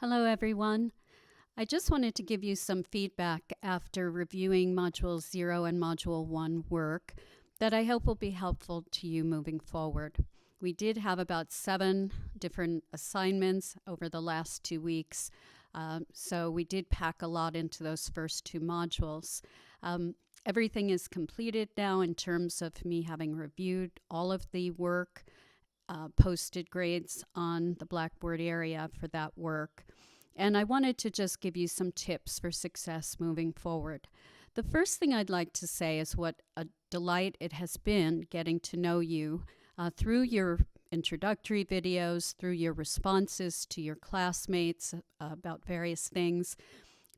Hello, everyone. I just wanted to give you some feedback after reviewing Module 0 and Module 1 work that I hope will be helpful to you moving forward. We did have about 7 different assignments over the last 2 weeks, so we did pack a lot into those first 2 modules. Everything is completed now in terms of me having reviewed all of the work, posted grades on the Blackboard area for that work. And I wanted to just give you some tips for success moving forward. The first thing I'd like to say is what a delight it has been getting to know you through your introductory videos, through your responses to your classmates about various things,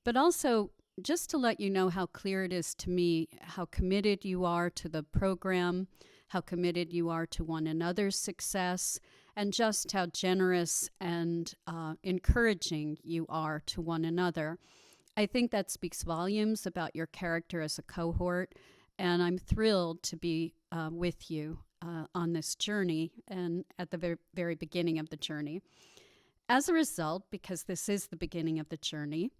but also just to let you know how clear it is to me how committed you are to the program, how committed you are to one another's success, and just how generous and encouraging you are to one another. I think that speaks volumes about your character as a cohort, and I'm thrilled to be with you on this journey and at the very beginning of the journey. As a result, because this is the beginning of the journey,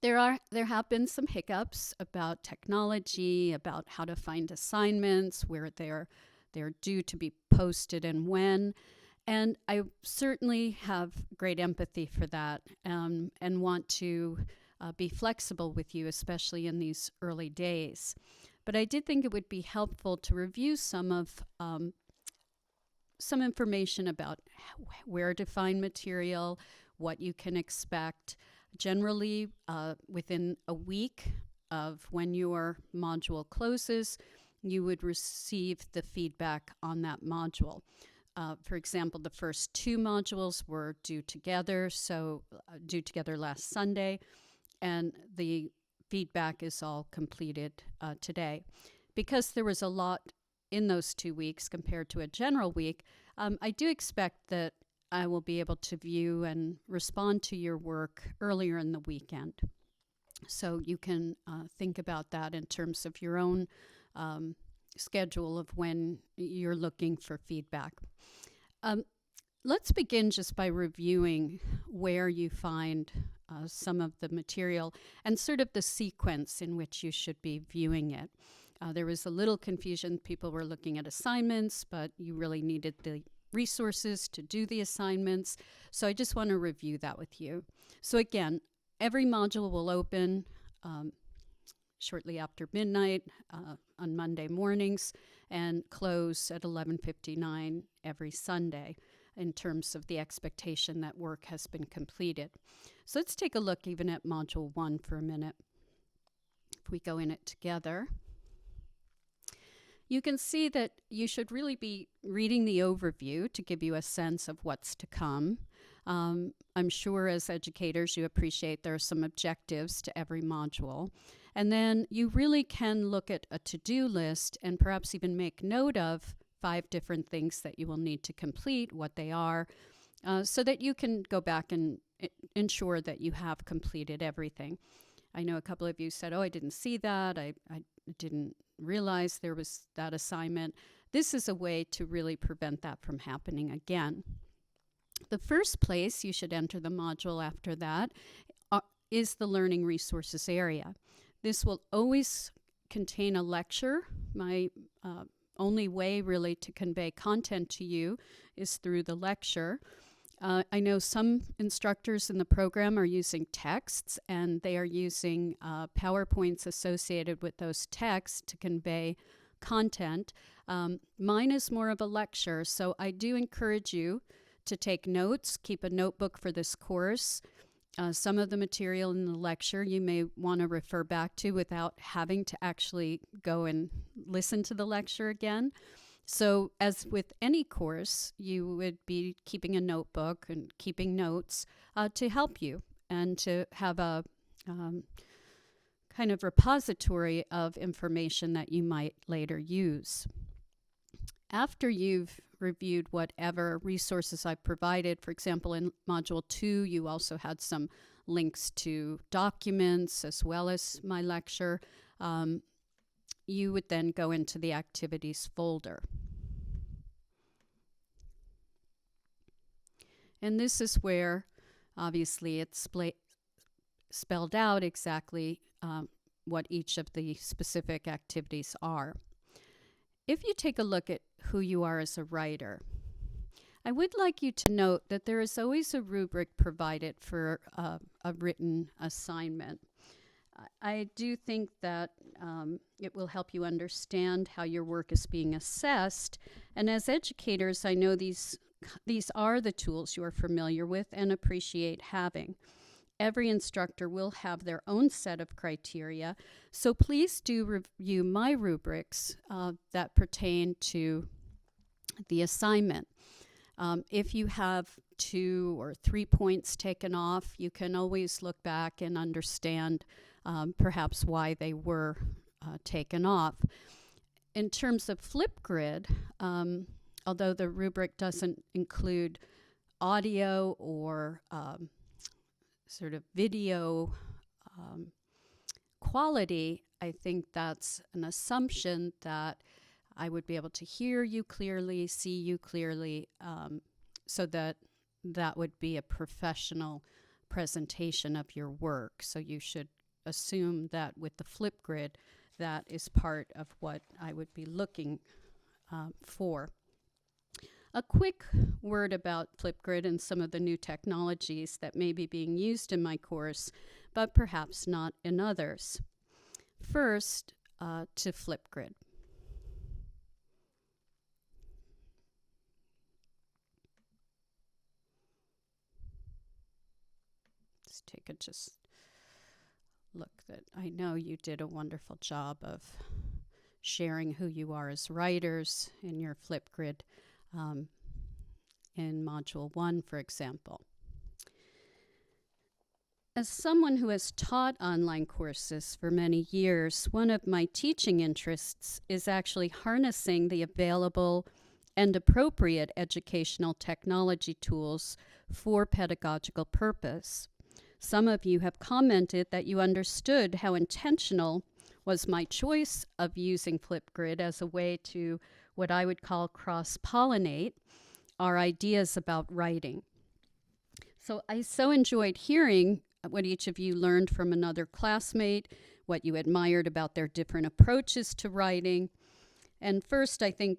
there have been some hiccups about technology, about how to find assignments, where they're due to be posted and when. And I certainly have great empathy for that and want to be flexible with you, especially in these early days. But I did think it would be helpful to review some information about where to find material, what you can expect. Generally, within a week of when your module closes, you would receive the feedback on that module. For example, the first 2 modules were due together last Sunday, and the feedback is all completed today. Because there was a lot in those 2 weeks compared to a general week, I do expect that I will be able to view and respond to your work earlier in the weekend. So you can think about that in terms of your own schedule of when you're looking for feedback. Let's begin just by reviewing where you find some of the material and sort of the sequence in which you should be viewing it. There was a little confusion. People were looking at assignments, but you really needed the resources to do the assignments. So I just want to review that with you. So again, every module will open shortly after midnight on Monday mornings and close at 11:59 every Sunday in terms of the expectation that work has been completed. So let's take a look even at Module 1 for a minute. If we go in it together, you can see that you should really be reading the overview to give you a sense of what's to come. I'm sure as educators you appreciate there are some objectives to every module. And then you really can look at a to-do list and perhaps even make note of 5 different things that you will need to complete, what they are, so that you can go back and ensure that you have completed everything. I know a couple of you said, oh, I didn't see that. I didn't realize there was that assignment. This is a way to really prevent that from happening again. The first place you should enter the module after that is the Learning Resources area. This will always contain a lecture. My only way really to convey content to you is through the lecture. I know some instructors in the program are using texts, and they are using PowerPoints associated with those texts to convey content. Mine is more of a lecture, so I do encourage you to take notes, keep a notebook for this course. Some of the material in the lecture you may want to refer back to without having to actually go and listen to the lecture again. So as with any course, you would be keeping a notebook and keeping notes to help you and to have a kind of repository of information that you might later use. After you've reviewed whatever resources I've provided, for example, in Module 2, you also had some links to documents as well as my lecture. You would then go into the activities folder. And this is where Obviously, it's spelled out exactly what each of the specific activities are. If you take a look at who you are as a writer, I would like you to note that there is always a rubric provided for a written assignment. I do think that it will help you understand how your work is being assessed. And as educators, I know these are the tools you are familiar with and appreciate having. Every instructor will have their own set of criteria, so please do review my rubrics that pertain to the assignment. If you have 2 or 3 points taken off, you can always look back and understand perhaps why they were taken off. In terms of Flipgrid, although the rubric doesn't include audio or sort of video quality, I think that's an assumption that I would be able to hear you clearly, see you clearly, so that would be a professional presentation of your work. So you should assume that with the Flipgrid, that is part of what I would be looking for. A quick word about Flipgrid and some of the new technologies that may be being used in my course, but perhaps not in others. First, to Flipgrid. Let's take a look that I know you did a wonderful job of sharing who you are as writers in your Flipgrid in Module 1, for example. As someone who has taught online courses for many years, one of my teaching interests is actually harnessing the available and appropriate educational technology tools for pedagogical purpose. Some of you have commented that you understood how intentional was my choice of using Flipgrid as a way to what I would call cross-pollinate our ideas about writing. So I so enjoyed hearing what each of you learned from another classmate, what you admired about their different approaches to writing. And first, I think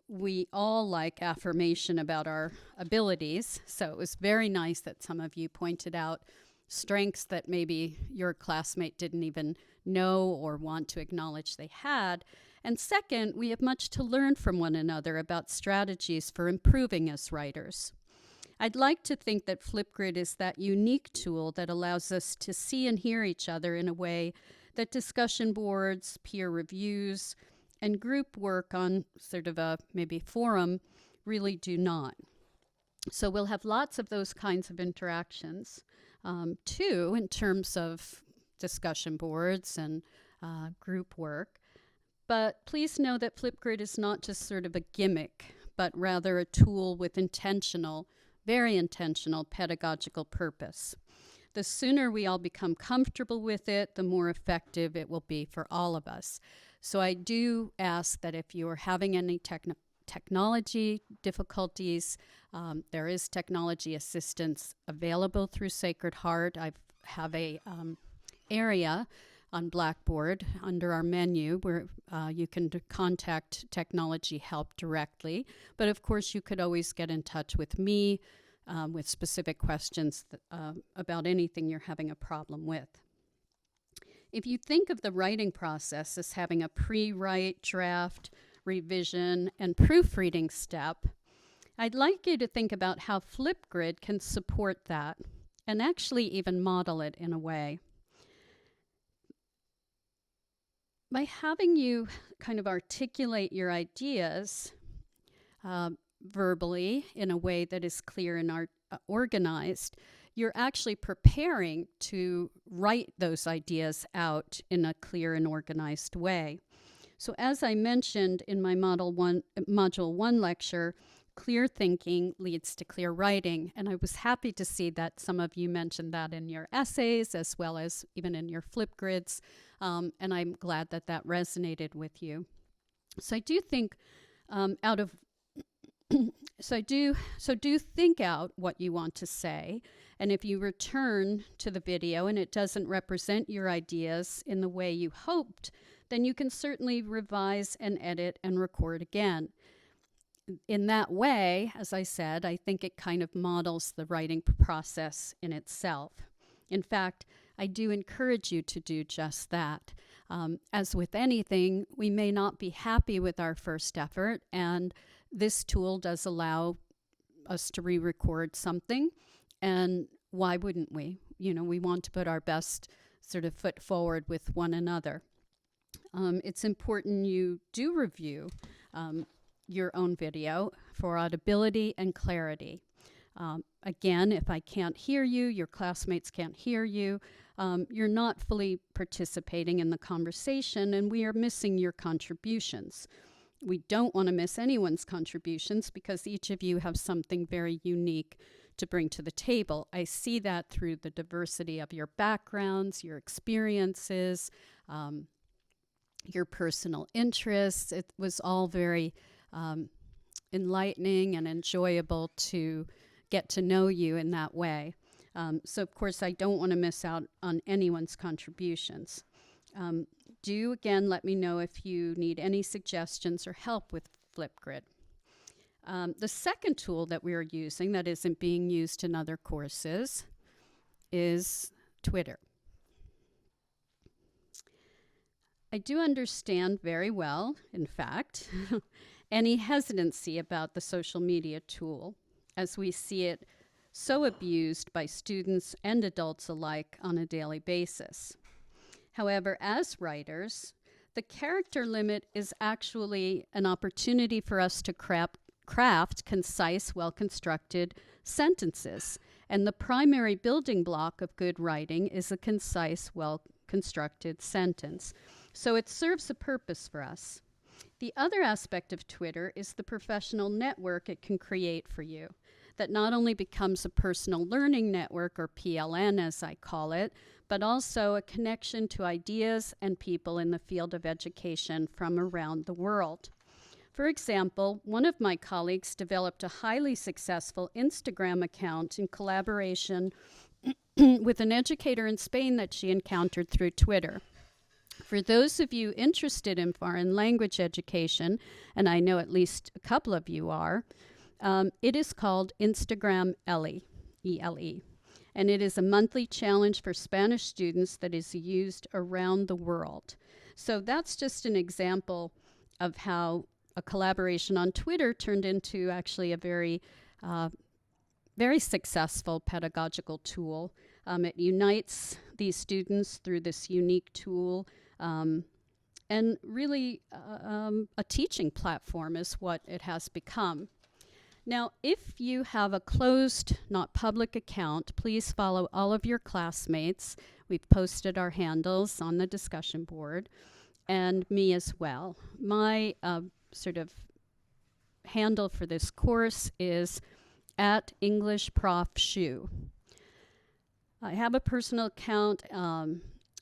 we all like affirmation about our abilities. So it was very nice that some of you pointed out strengths that maybe your classmate didn't even know or want to acknowledge they had. And second, we have much to learn from one another about strategies for improving as writers. I'd like to think that Flipgrid is that unique tool that allows us to see and hear each other in a way that discussion boards, peer reviews, and group work on sort of a maybe forum really do not. So we'll have lots of those kinds of interactions, too, in terms of discussion boards and group work. But please know that Flipgrid is not just sort of a gimmick, but rather a tool with very intentional pedagogical purpose. The sooner we all become comfortable with it, the more effective it will be for all of us. So I do ask that if you are having any technology difficulties, there is technology assistance available through Sacred Heart. I have a area on Blackboard under our menu where you can contact technology help directly. But of course, you could always get in touch with me with specific questions about anything you're having a problem with. If you think of the writing process as having a pre-write, draft, revision, and proofreading step, I'd like you to think about how Flipgrid can support that and actually even model it in a way. By having you kind of articulate your ideas verbally in a way that is clear and organized, you're actually preparing to write those ideas out in a clear and organized way. So as I mentioned in my Module 1 lecture, clear thinking leads to clear writing. And I was happy to see that some of you mentioned that in your essays as well as even in your Flipgrids. And I'm glad that that resonated with you. So I do think do think out what you want to say And if you return to the video and it doesn't represent your ideas in the way you hoped, then you can certainly revise and edit and record again. In that way, as I said, I think it kind of models the writing process in itself. In fact, I do encourage you to do just that. As with anything, we may not be happy with our first effort, and this tool does allow us to re-record something, and why wouldn't we? You know, we want to put our best sort of foot forward with one another. It's important you do review your own video for audibility and clarity. Again, if I can't hear you, your classmates can't hear you, you're not fully participating in the conversation, and we are missing your contributions. We don't want to miss anyone's contributions because each of you have something very unique to bring to the table. I see that through the diversity of your backgrounds, your experiences, your personal interests. It was all very enlightening and enjoyable to get to know you in that way. So, of course, I don't want to miss out on anyone's contributions. Do, again, let me know if you need any suggestions or help with Flipgrid. The second tool that we are using that isn't being used in other courses is Twitter. I do understand very well, in fact, any hesitancy about the social media tool, as we see it so abused by students and adults alike on a daily basis. However, as writers, the character limit is actually an opportunity for us to craft concise, well-constructed sentences. And the primary building block of good writing is a concise, well-constructed sentence. So it serves a purpose for us. The other aspect of Twitter is the professional network it can create for you, that not only becomes a personal learning network, or PLN as I call it, but also a connection to ideas and people in the field of education from around the world. For example, one of my colleagues developed a highly successful Instagram account in collaboration with an educator in Spain that she encountered through Twitter. For those of you interested in foreign language education, and I know at least a couple of you are, it is called Instagram ELE, E-L-E, and it is a monthly challenge for Spanish students that is used around the world. So that's just an example of how a collaboration on Twitter turned into actually a very successful pedagogical tool. It unites these students through this unique tool, and really a teaching platform is what it has become. Now, if you have a closed, not public account, please follow all of your classmates. We've posted our handles on the discussion board, and me as well. My sort of handle for this course is @EnglishProfShu. I have a personal account,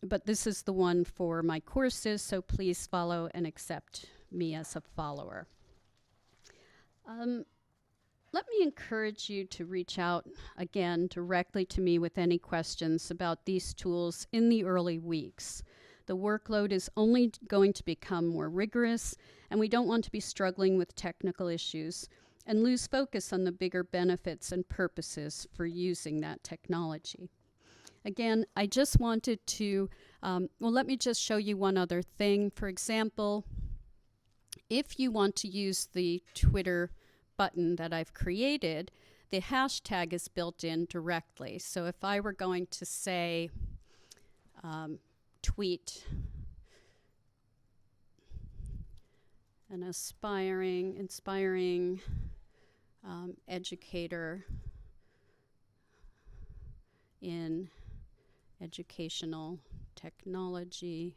but this is the one for my courses, so please follow and accept me as a follower. Let me encourage you to reach out again directly to me with any questions about these tools in the early weeks. The workload is only going to become more rigorous, and we don't want to be struggling with technical issues and lose focus on the bigger benefits and purposes for using that technology. Again, I just wanted to, let me just show you one other thing. For example, if you want to use the Twitter button that I've created, the hashtag is built in directly. So if I were going to say tweet an inspiring educator in educational technology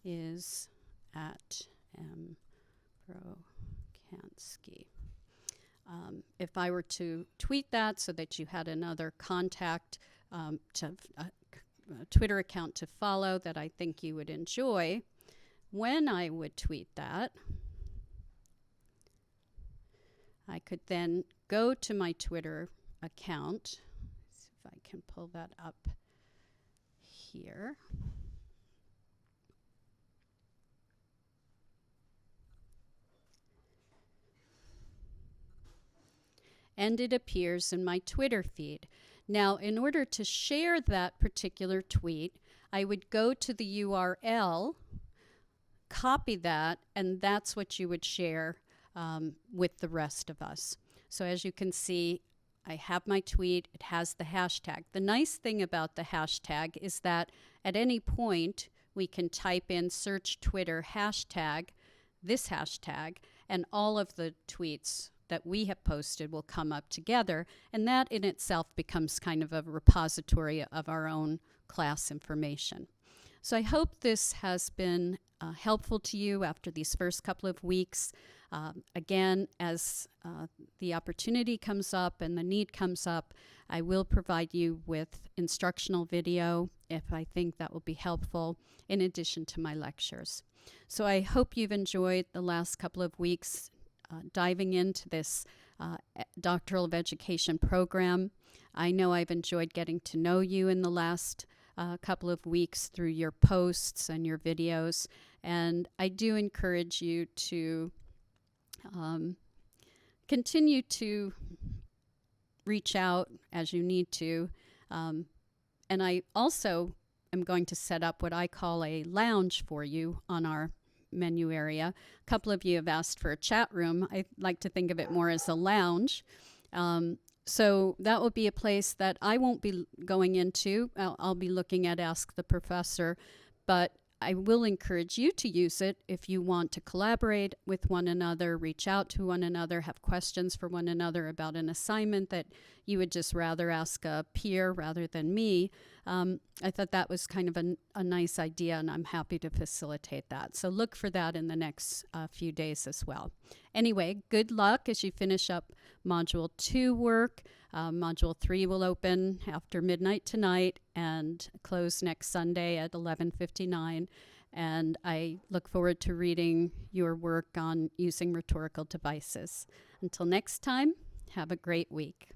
is at M. Brokansky. If I were to tweet that so that you had another contact, Twitter account to follow that I think you would enjoy, when I would tweet that, I could then go to my Twitter account, if I can pull that up here. And it appears in my Twitter feed. Now, in order to share that particular tweet, I would go to the URL, copy that, and that's what you would share with the rest of us. So as you can see, I have my tweet. It has the hashtag. The nice thing about the hashtag is that at any point, we can type in search Twitter hashtag, this hashtag, and all of the tweets that we have posted will come up together, and that in itself becomes kind of a repository of our own class information. So I hope this has been helpful to you after these first couple of weeks. Again, as the opportunity comes up and the need comes up, I will provide you with instructional video if I think that will be helpful, in addition to my lectures. So I hope you've enjoyed the last couple of weeks diving into this Doctoral of Education program. I know I've enjoyed getting to know you in the last couple of weeks through your posts and your videos, and I do encourage you to continue to reach out as you need to, and I also am going to set up what I call a lounge for you on our menu area. A couple of you have asked for a chat room. I like to think of it more as a lounge. So that will be a place that I won't be going into. I'll be looking at Ask the Professor, but I will encourage you to use it if you want to collaborate with one another, reach out to one another, have questions for one another about an assignment that you would just rather ask a peer rather than me. I thought that was kind of a nice idea, and I'm happy to facilitate that. So look for that in the next few days as well. Anyway, good luck as you finish up Module 2 work. Module 3 will open after midnight tonight and close next Sunday at 11:59. And I look forward to reading your work on using rhetorical devices. Until next time, have a great week.